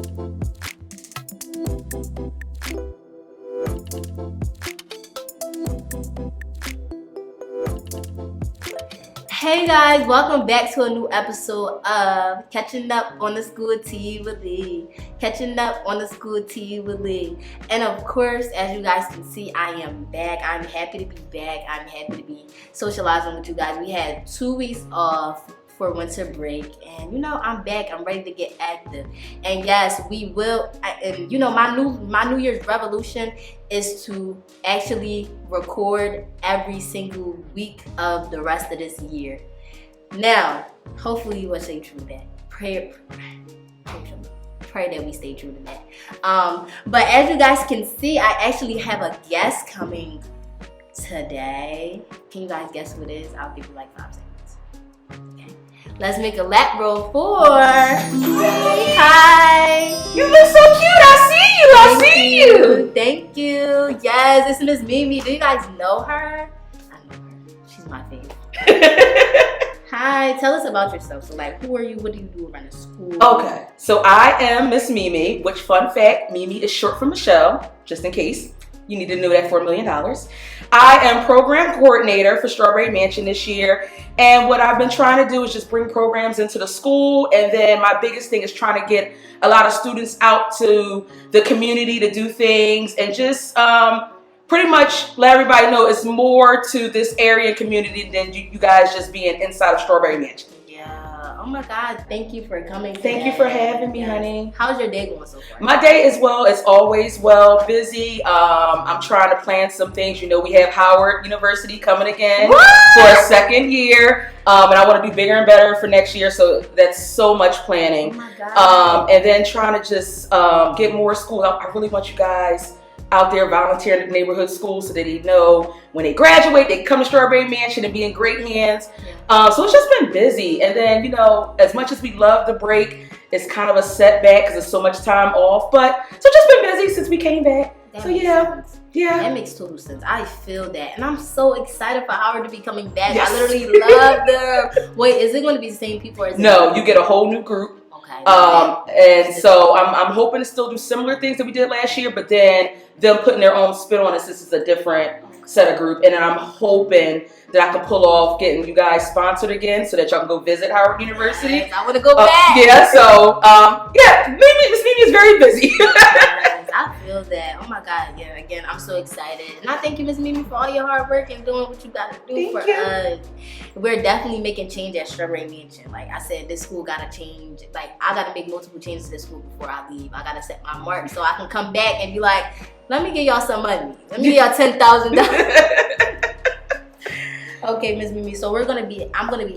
Hey guys, welcome back to a new episode of Catching Up on the School Tea with Lee. Catching Up on the School Tea with Lee. And of course, as you guys can see, I am back. I'm happy to be back. I'm happy to be socializing with you guys. We had 2 weeks off for winter break, and I'm back. I'm ready to get active. And yes, we will. And my New Year's resolution is to actually record every single week of the rest of this year. Now, hopefully you will stay true to that. Pray that we stay true to that. But as you guys can see, I actually have a guest coming today. Can you guys guess who it is? I'll give you like 5 seconds. Let's make a lap roll for. Hi. You look so cute. I see you. Thank you. Yes, it's Miss Mimi. Do you guys know her? I know her. She's my favorite. Hi. Tell us about yourself. So, who are you? What do you do around the school? Okay. So I am Miss Mimi. Which, fun fact, Mimi is short for Michelle. Just in case you need to know that for $1 million. I am program coordinator for Strawberry Mansion this year. And what I've been trying to do is just bring programs into the school. And then my biggest thing is trying to get a lot of students out to the community to do things and just pretty much let everybody know it's more to this area and community than you guys just being inside of Strawberry Mansion. Yeah. Oh my God. Thank you for coming today. Thank you for having me, honey. How's your day going so far? My day is it's always busy. I'm trying to plan some things. We have Howard University coming again for a second year. And I want to be bigger and better for next year. So that's so much planning. Oh my God. And then trying to just get more school. I really want you guys out there volunteering at the neighborhood schools so that they know when they graduate, they come to Strawberry Mansion and be in great hands. Yeah. So it's just been busy. And then, as much as we love the break, it's kind of a setback because there's so much time off. But so it's just been busy since we came back. Yeah. That makes total sense. I feel that. And I'm so excited for Howard to be coming back. Yes. I literally love them. Wait, is it going to be the same people? Or is No, you get a whole new group. Okay. And so I'm hoping to still do similar things that we did last year, but then them putting their own spin on it since it's a different set of group. And then I'm hoping that I can pull off getting you guys sponsored again so that y'all can go visit Howard University. Yes, I want to go back. Yeah, so Miss Mimi is very busy. Yes, I feel that. Oh my God, yeah, again, I'm so excited. And I thank you, Miss Mimi, for all your hard work and doing what you got to do for us. We're definitely making change at Strawberry Mansion. Like I said, this school got to change. I got to make multiple changes to this school before I leave. I got to set my mark so I can come back and be like, let me give y'all some money. Let me give y'all $10,000. Okay, Ms. Mimi, so I'm gonna be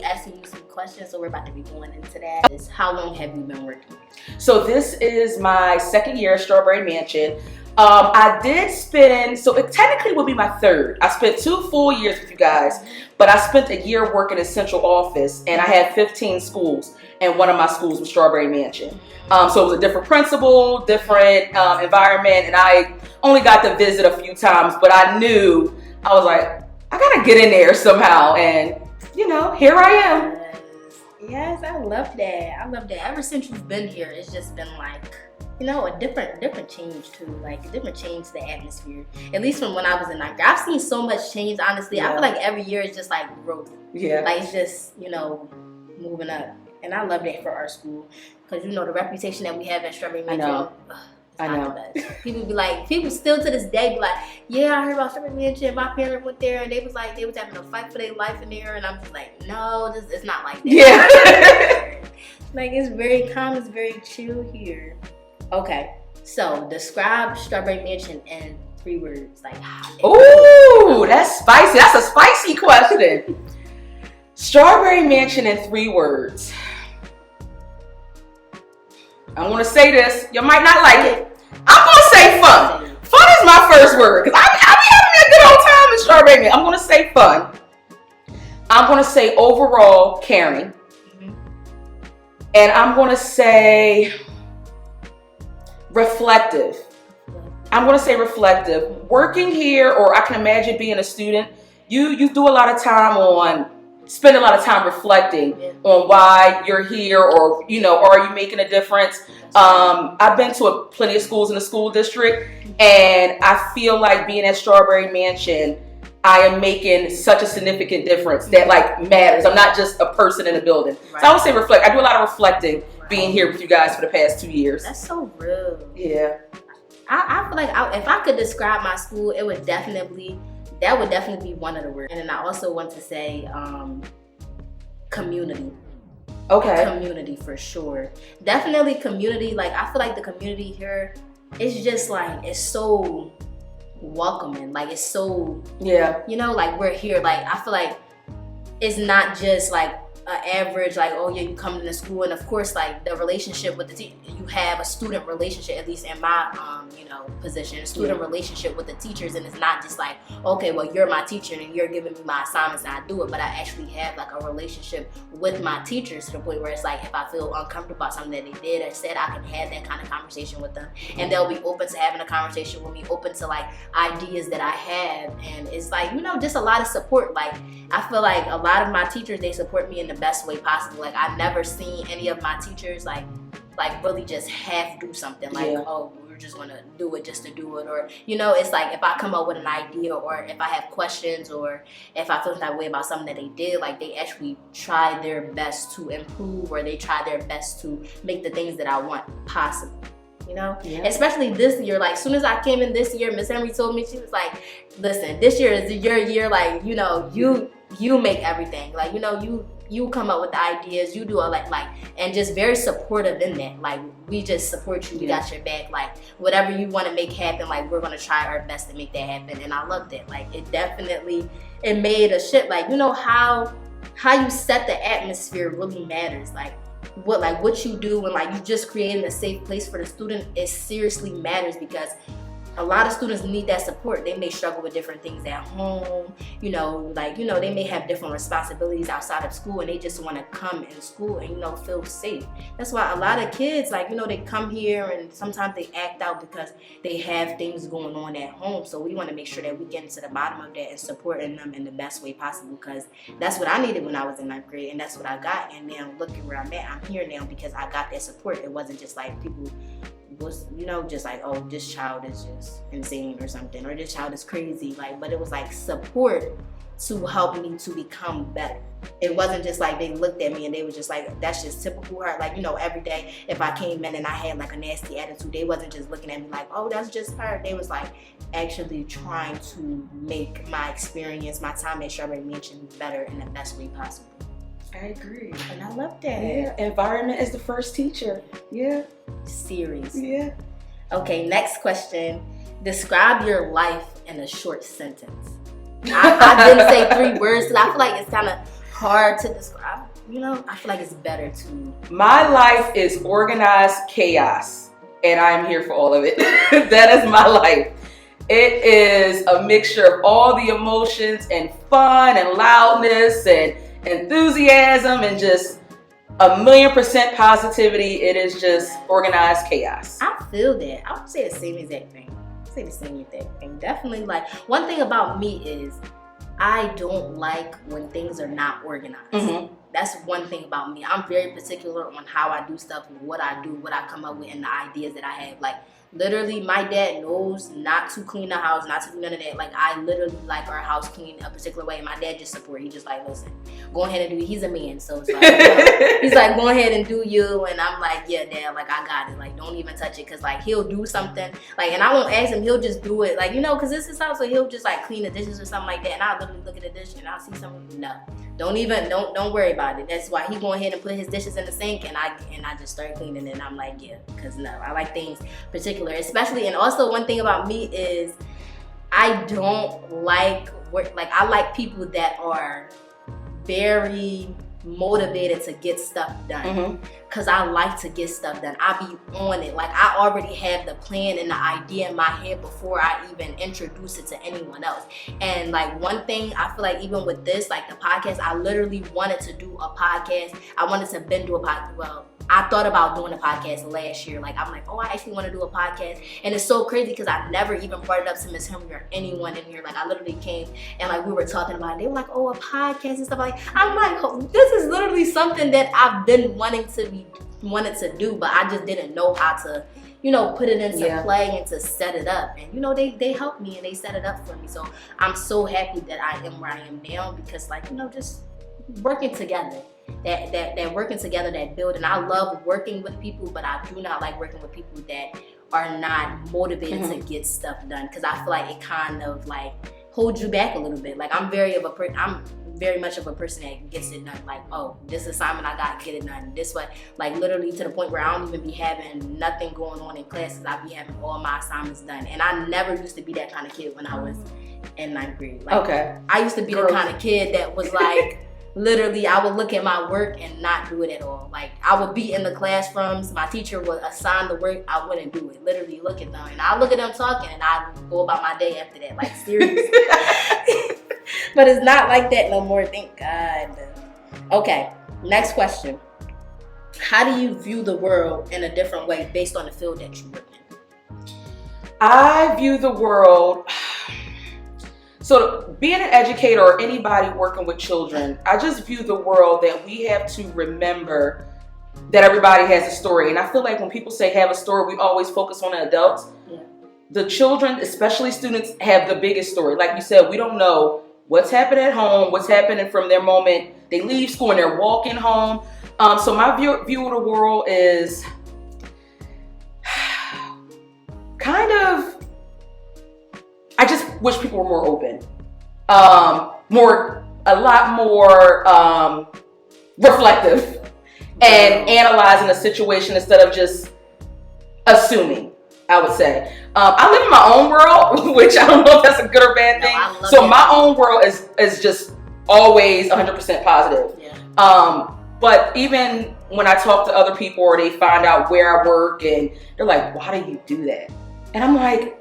asking you some questions, so we're about to be going into that. How long have you been working? So this is my second year at Strawberry Mansion. I did spend, so it technically would be my third. I spent 2 full years with you guys, but I spent a year working in central office, and I had 15 schools, and one of my schools was Strawberry Mansion. So it was a different principal, different environment, and I only got to visit a few times, but I knew, I was like, I gotta get in there somehow, and here I am. Yes, I love that. I love that. Ever since you've been here, it's just been a different change too. A different change to the atmosphere. At least from when I was in ninth grade, I've seen so much change. Honestly, I feel like every year is just growth. Yeah. It's just moving up, and I love that for our school because the reputation that we have at Strawberry Mansion. I know. People still to this day be like, yeah, I heard about Strawberry Mansion. My parents went there and they was having a fight for their life in there. And I'm just like, no, it's not like that. Yeah. It's very calm, it's very chill here. Okay, so describe Strawberry Mansion in 3 words. Ooh, that's spicy. That's a spicy question. Strawberry Mansion in 3 words. I want to say this. You might not like it. I'm going to say fun. Fun is my first word because I'll be having a good old time in Strawberry Mansion. I'm going to say fun. I'm going to say overall caring. And I'm going to say reflective. I'm going to say reflective. Working here, or I can imagine being a student, you do a lot of time on spend a lot of time reflecting on why you're here, or are you making a difference? I've been to plenty of schools in the school district, and I feel like being at Strawberry Mansion, I am making such a significant difference that like matters. I'm not just a person in a building. Right. So I would say reflect. I do a lot of reflecting being here with you guys for the past 2 years. That's so real. Yeah. I feel like if I could describe my school, that would definitely be one of the words. And then I also want to say community. Okay. Community for sure. Definitely community. Like I feel like the community here is just like, it's so welcoming. Like it's so, like we're here. Like I feel like it's not just like an average, like, oh yeah, you come to school, and of course like the relationship with the teacher, you have a student relationship, at least in my position, a student relationship with the teachers, and it's not just like, okay, well you're my teacher and you're giving me my assignments and I do it, but I actually have like a relationship with my teachers to the point where it's like if I feel uncomfortable about something that they did or said, I can have that kind of conversation with them, and they'll be open to having a conversation with me, open to like ideas that I have, and it's like, just a lot of support. Like I feel like a lot of my teachers, they support me in the best way possible. Like I've never seen any of my teachers like really just half do something like, oh, we're just gonna do it just to do it, or it's like if I come up with an idea, or if I have questions, or if I feel that way about something that they did, like they actually try their best to improve, or they try their best to make the things that I want possible. Especially this year. Like, as soon as I came in this year, Miss Henry told me, she was like, listen, this year is your year. Like, you make everything. Like, you come up with the ideas, you do all like, and just very supportive in that. Like, we just support you, we got your back. Like, whatever you want to make happen, like, we're going to try our best to make that happen. And I love that. Like, it made a shit. Like, how you set the atmosphere really matters. Like, what you do when like you just creating a safe place for the student, it seriously matters, because a lot of students need that support. They may struggle with different things at home, they may have different responsibilities outside of school, and they just want to come in school and feel safe. That's why a lot of kids, like, they come here and sometimes they act out because they have things going on at home. So we want to make sure that we get to the bottom of that and supporting them in the best way possible, because that's what I needed when I was in 9th grade, and that's what I got. And now look at where I'm at. I'm here now because I got that support. It wasn't just like people was, just like, oh, this child is just insane or something, or this child is crazy. Like, but it was like support to help me to become better. It wasn't just like they looked at me and they was just like, that's just typical her. Like, every day if I came in and I had like a nasty attitude, they wasn't just looking at me like, oh, that's just her. They was like actually trying to make my experience, my time at Strawberry Mansion better in the best way possible. I agree. And I love that. Yeah, environment is the first teacher. Yeah. Serious. Yeah. Okay, next question. Describe your life in a short sentence. I didn't say 3 words because I feel like it's kind of hard to describe. I feel like it's better to. My life is organized chaos, and I'm here for all of it. That is my life. It is a mixture of all the emotions and fun and loudness and enthusiasm and just 1,000,000% positivity. It is just organized chaos. I feel that. I would say the same exact thing. Definitely. Like, one thing about me is I don't like when things are not organized. Mm-hmm. That's one thing about me. I'm very particular on how I do stuff, what I do, what I come up with, and the ideas that I have. Like, literally, my dad knows not to clean the house, not to do none of that. Like, I literally like our house clean a particular way. And my dad just support. He just like, listen, go ahead and do it. He's a man, so it's like, he's like, go ahead and do you. And I'm like, yeah, Dad, like, I got it. Like, don't even touch it, because like he'll do something, like, and I won't ask him. He'll just do it, like, because this is house, so he'll just like clean the dishes or something like that. And I'll literally look at the dish and I'll see something. No, don't worry about it. That's why he go ahead and put his dishes in the sink, and I just start cleaning. And I'm like, yeah, because no, I like things particular, especially. And also, one thing about me is I don't like work. Like, I like people that are very motivated to get stuff done. Mm-hmm. Cause I like to get stuff done. I be on it. Like I already have the plan and the idea in my head before I even introduce it to anyone else. And like one thing I feel like even with this, like the podcast, I literally wanted to do a podcast. I wanted to do a podcast. Well, I thought about doing a podcast last year. Like I'm like, oh, I actually want to do a podcast. And it's so crazy because I never even brought it up to Miss Henry or anyone in here. Like I literally came and like we were talking about it. They were like, oh, a podcast and stuff like. I'm like, oh, this is literally something that I've been wanted to do, but I just didn't know how to, put it into play and to set it up. And they helped me and they set it up for me. So I'm so happy that I am where I am now because just working together. That working together, that building. I love working with people, but I do not like working with people that are not motivated to get stuff done because I feel like it kind of like holds you back a little bit. Like I'm very much of a person that gets it done. Like, oh, this assignment I got to get it done. This way, like literally to the point where I don't even be having nothing going on in classes. I be having all my assignments done, and I never used to be that kind of kid when I was in 9th grade. Like, I used to be the kind of kid that was like. Literally, I would look at my work and not do it at all. Like, I would be in the classrooms. My teacher would assign the work. I wouldn't do it. Literally, look at them. And I look at them talking, and I go about my day after that. Like, seriously. But it's not like that no more. Thank God. Okay, next question. How do you view the world in a different way based on the field that you work in? I view the world... So being an educator or anybody working with children, I just view the world that we have to remember that everybody has a story. And I feel like when people say have a story, we always focus on the adults. Yeah. The children, especially students, have the biggest story. Like you said, we don't know what's happening at home, what's happening from their moment they leave school and they're walking home. So my view of the world is kind of, I just wish people were more open, a lot more reflective and analyzing a situation instead of just assuming, I would say. I live in my own world, which I don't know if that's a good or bad thing. So my own world is just always 100% positive. Yeah. But even when I talk to other people or they find out where I work and they're like, why do you do that? And I'm like,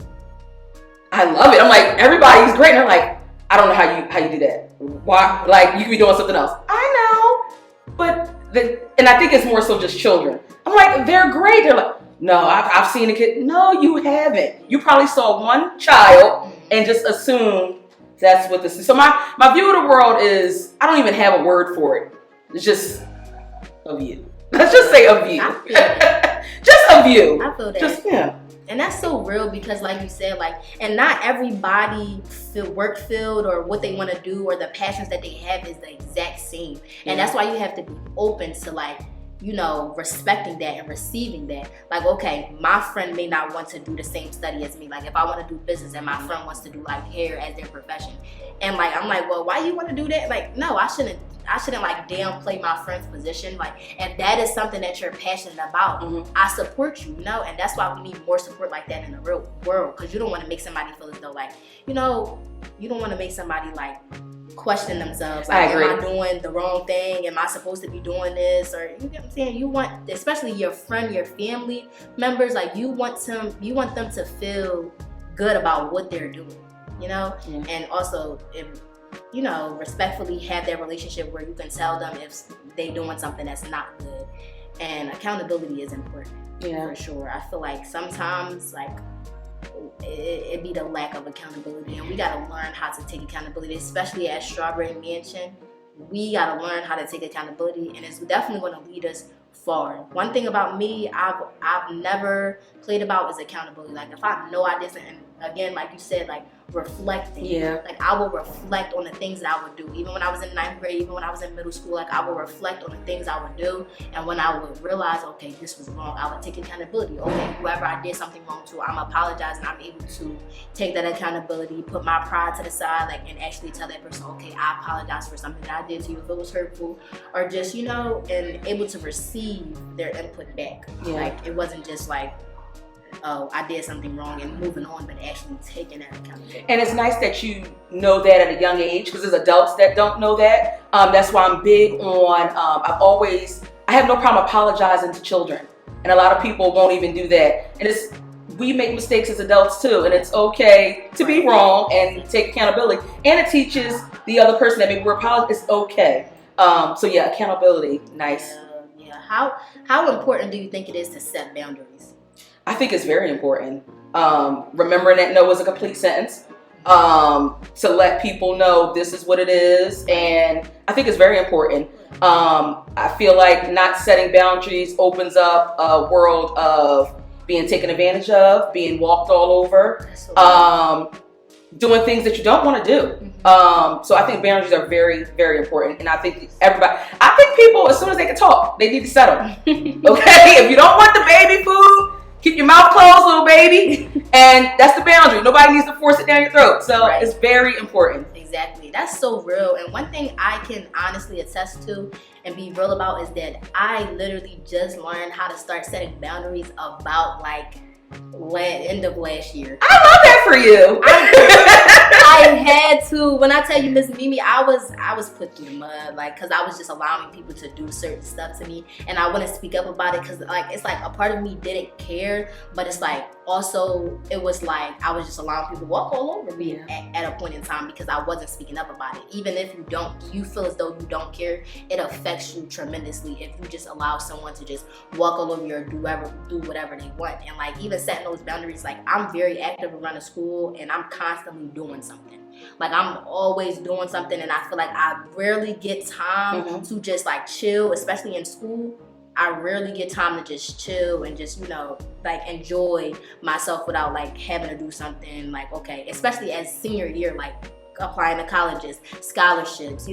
I love it. I'm like, everybody's great. And they're like, I don't know how you do that. Why? Like, you could be doing something else. I know. But, and I think it's more so just children. I'm like, they're great. They're like, no, I've seen a kid. No, you haven't. You probably saw one child and just assumed that's what this is. So my view of the world is, I don't even have a word for it. It's just a view. Let's just say a view. Just a view. I feel that. Just, yeah. And that's so real because like you said, like, and not everybody work field or what they want to do or the passions that they have is the exact same. And that's why you have to be open to like, respecting that and receiving that. Like, okay, my friend may not want to do the same study as me. Like if I want to do business and my friend wants to do like hair as their profession. And like, I'm like, well, why you want to do that? Like, no, I shouldn't like downplay my friend's position. Like if that is something that you're passionate about, I support you, and that's why we need more support like that in the real world. Because you don't want to make somebody feel as though like, you don't want to make somebody like question themselves. Like, am I doing the wrong thing? Am I supposed to be doing this? Or you get what I'm saying? You want, especially your friend, your family members, like you want them to feel good about what they're doing, and also if respectfully have that relationship where you can tell them if they doing something that's not good. And accountability is important, for sure. I feel like sometimes like it be the lack of accountability, and we gotta learn how to take accountability, especially at Strawberry Mansion. We gotta learn how to take accountability, and it's definitely going to lead us far. One thing about me, I've never played about is accountability. Like if I know I did something, again, like you said, like reflecting. Yeah. Like I will reflect on the things that I would do. Even when I was in 9th grade, even when I was in middle school, like I would reflect on the things I would do. And when I would realize, okay, this was wrong, I would take accountability. Okay, whoever I did something wrong to, I'm apologizing. I'm able to take that accountability, put my pride to the side, like, and actually tell that person, okay, I apologize for something that I did to you if it was hurtful, or just, and able to receive their input back. Yeah. Like it wasn't just like, oh, I did something wrong and moving on, but actually taking that accountability. And it's nice that you know that at a young age, because there's adults that don't know that. That's why I'm big on, I have no problem apologizing to children. And a lot of people won't even do that. And we make mistakes as adults too, and it's okay to be wrong and take accountability. And it teaches the other person that maybe we're apologizing, it's okay. So yeah, accountability, nice. Yeah. How important do you think it is to set boundaries? I think it's very important. Remembering that no is a complete sentence. To let people know this is what it is, and I think it's very important. I feel like not setting boundaries opens up a world of being taken advantage of, being walked all over, doing things that you don't want to do. So I think boundaries are very, very important, and I think people, as soon as they can talk, they need to set them. Okay, if you don't want the baby food, keep your mouth closed, little baby. And that's the boundary. Nobody needs to force it down your throat. So It's very important. Exactly. That's so real. And one thing I can honestly attest to and be real about is that I literally just learned how to start setting boundaries about end of last year. I love that for you. I had to. When I tell you, Miss Mimi, I was put through the mud, because I was just allowing people to do certain stuff to me, and I wouldn't speak up about it because it's like a part of me didn't care, but it's like also it was like I was just allowing people to walk all over me at a point in time because I wasn't speaking up about it. Even if you feel as though you don't care, it affects you tremendously if you just allow someone to just walk all over you or do whatever they want. And even setting those boundaries, I'm very active around the school and I'm constantly doing something. I'm always doing something, and I feel like I rarely get time to just chill, especially in school. I rarely get time to just chill and just, enjoy myself without having to do something okay, especially as senior year, applying to colleges, scholarships,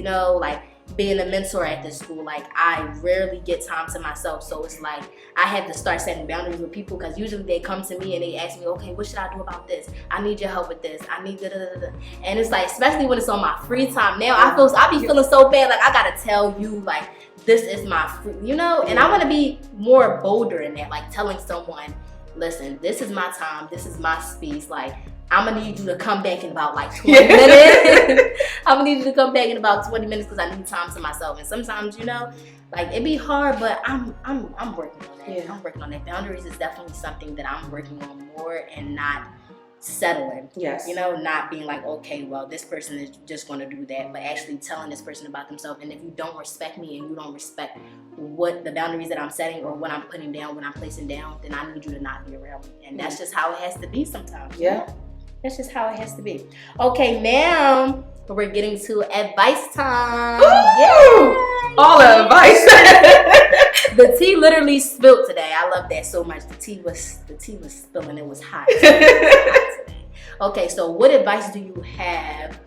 being a mentor at this school. I rarely get time to myself. So it's I have to start setting boundaries with people, because usually they come to me and they ask me, okay, what should I do about this? I need your help with this. I need da-da-da-da. And it's especially when it's on my free time now, I be feeling so bad. I gotta tell you, this is my free, and I want to be more bolder in that, telling someone, listen, this is my time. This is my space. I'm gonna need you to come back in about 20 minutes. I'm gonna need you to come back in about 20 minutes because I need time to myself. And sometimes, it be hard, but I'm working on that. Yeah. I'm working on that. Boundaries is definitely something that I'm working on more, and not settling. Yes. Not being okay, well, this person is just gonna do that, but actually telling this person about themselves. And if you don't respect me and you don't respect what the boundaries that I'm setting or what I'm putting down, what I'm placing down, then I need you to not be around me. And that's just how it has to be sometimes. Yeah. That's just how it has to be. Okay, now we're getting to advice time. Yay! All the advice. The tea literally spilled today. I love that so much. The tea was spilling. It was hot. Today. Okay, so what advice do you have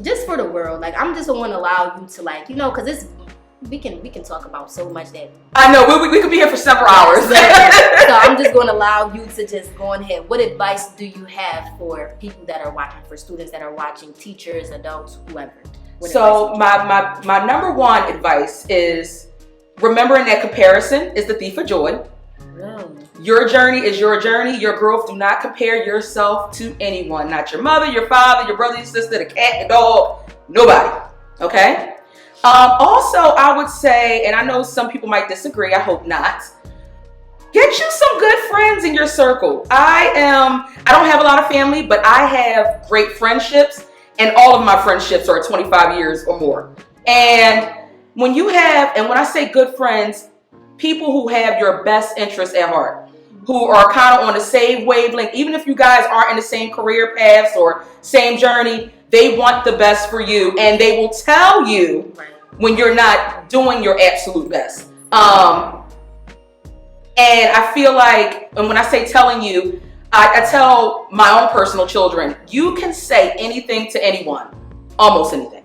just for the world? I'm just want to allow you to because it's we can talk about so much that I know we could be here for several hours. So I'm just going to allow you to just go ahead. What advice do you have for people that are watching, for students that are watching, teachers, adults, whoever? So my number one advice is remembering that comparison is the thief of joy. Really? Your journey is your journey. Your growth. Do not compare yourself to anyone. Not your mother, your father, your brother, your sister, the cat, the dog, nobody. Okay? Also, I would say, and I know some people might disagree, I hope not, get you some good friends in your circle. I don't have a lot of family, but I have great friendships, and all of my friendships are 25 years or more. And when I say good friends, people who have your best interests at heart, who are kind of on the same wavelength, even if you guys aren't in the same career paths or same journey, they want the best for you, and they will tell you when you're not doing your absolute best. And I feel and when I say telling you, I tell my own personal children, you can say anything to anyone, almost anything.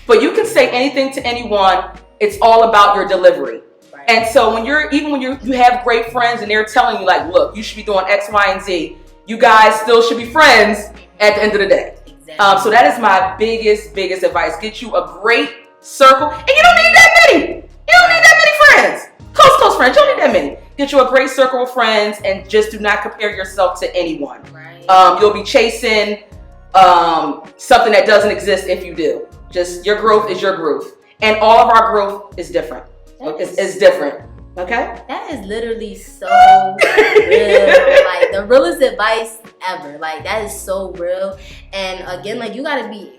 But you can say anything to anyone, it's all about your delivery. Right. And so when you have great friends and they're telling you look, you should be doing X, Y, and Z, you guys still should be friends at the end of the day. Exactly. So that is my biggest advice. Get you a great circle, and you don't need that many. You don't need that many friends. Close friends. You don't need that many. get you a great circle of friends, and just do not compare yourself to anyone. Right. You'll be chasing something that doesn't exist if you do. Just your growth is your growth, and all of our growth is different. It's different. Okay? That is literally so real. Like the realest advice ever. Like that is so real. And again, like you gotta be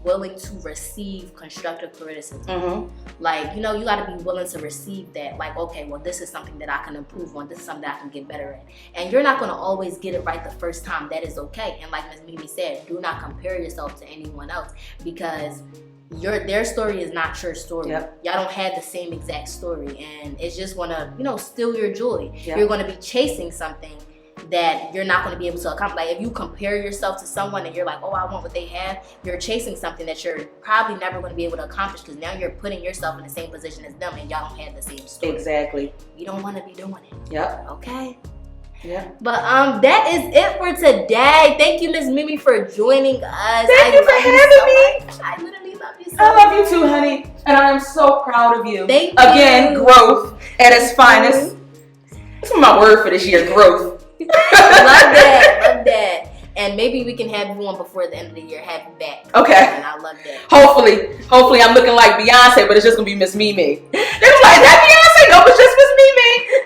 willing to receive constructive criticism. Mm-hmm. Like, you know, you gotta be willing to receive that. Like, okay, well, this is something that I can improve on. This is something that I can get better at. And you're not gonna always get it right the first time. That is okay. And like Ms. Mimi said, do not compare yourself to anyone else, because their story is not your story. Yep. Y'all don't have the same exact story, and it's just gonna, you know, steal your joy. Yep. You're gonna be chasing something that you're not gonna be able to accomplish. Like if you compare yourself to someone and you're like, oh, I want what they have, you're chasing something that you're probably never gonna be able to accomplish, because now you're putting yourself in the same position as them and y'all don't have the same story. Exactly. You don't wanna be doing it. Yep. Okay? Yeah. But that is it for today. Thank you, Ms. Mimi, for joining us. Thank you for having me. I literally love you so I love you too, honey. And I am so proud of you. Thank Again, you. growth at its finest. That's my word for this year, growth. Love that. Love that. And maybe we can have you on before the end of the year. Have you back. Okay. And I love that. Hopefully I'm looking like Beyonce, but it's just gonna be Miss Mimi. They was like, that Beyonce? No, it's just Miss Mimi.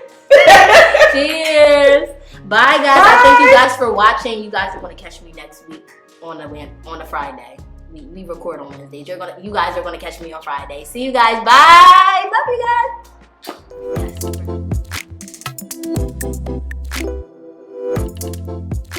Cheers. Bye, guys. I thank you guys for watching. You guys are going to catch me next week on a Friday. We record on Wednesdays. You guys are going to catch me on Friday. See you guys. Bye. Love you guys. Yes.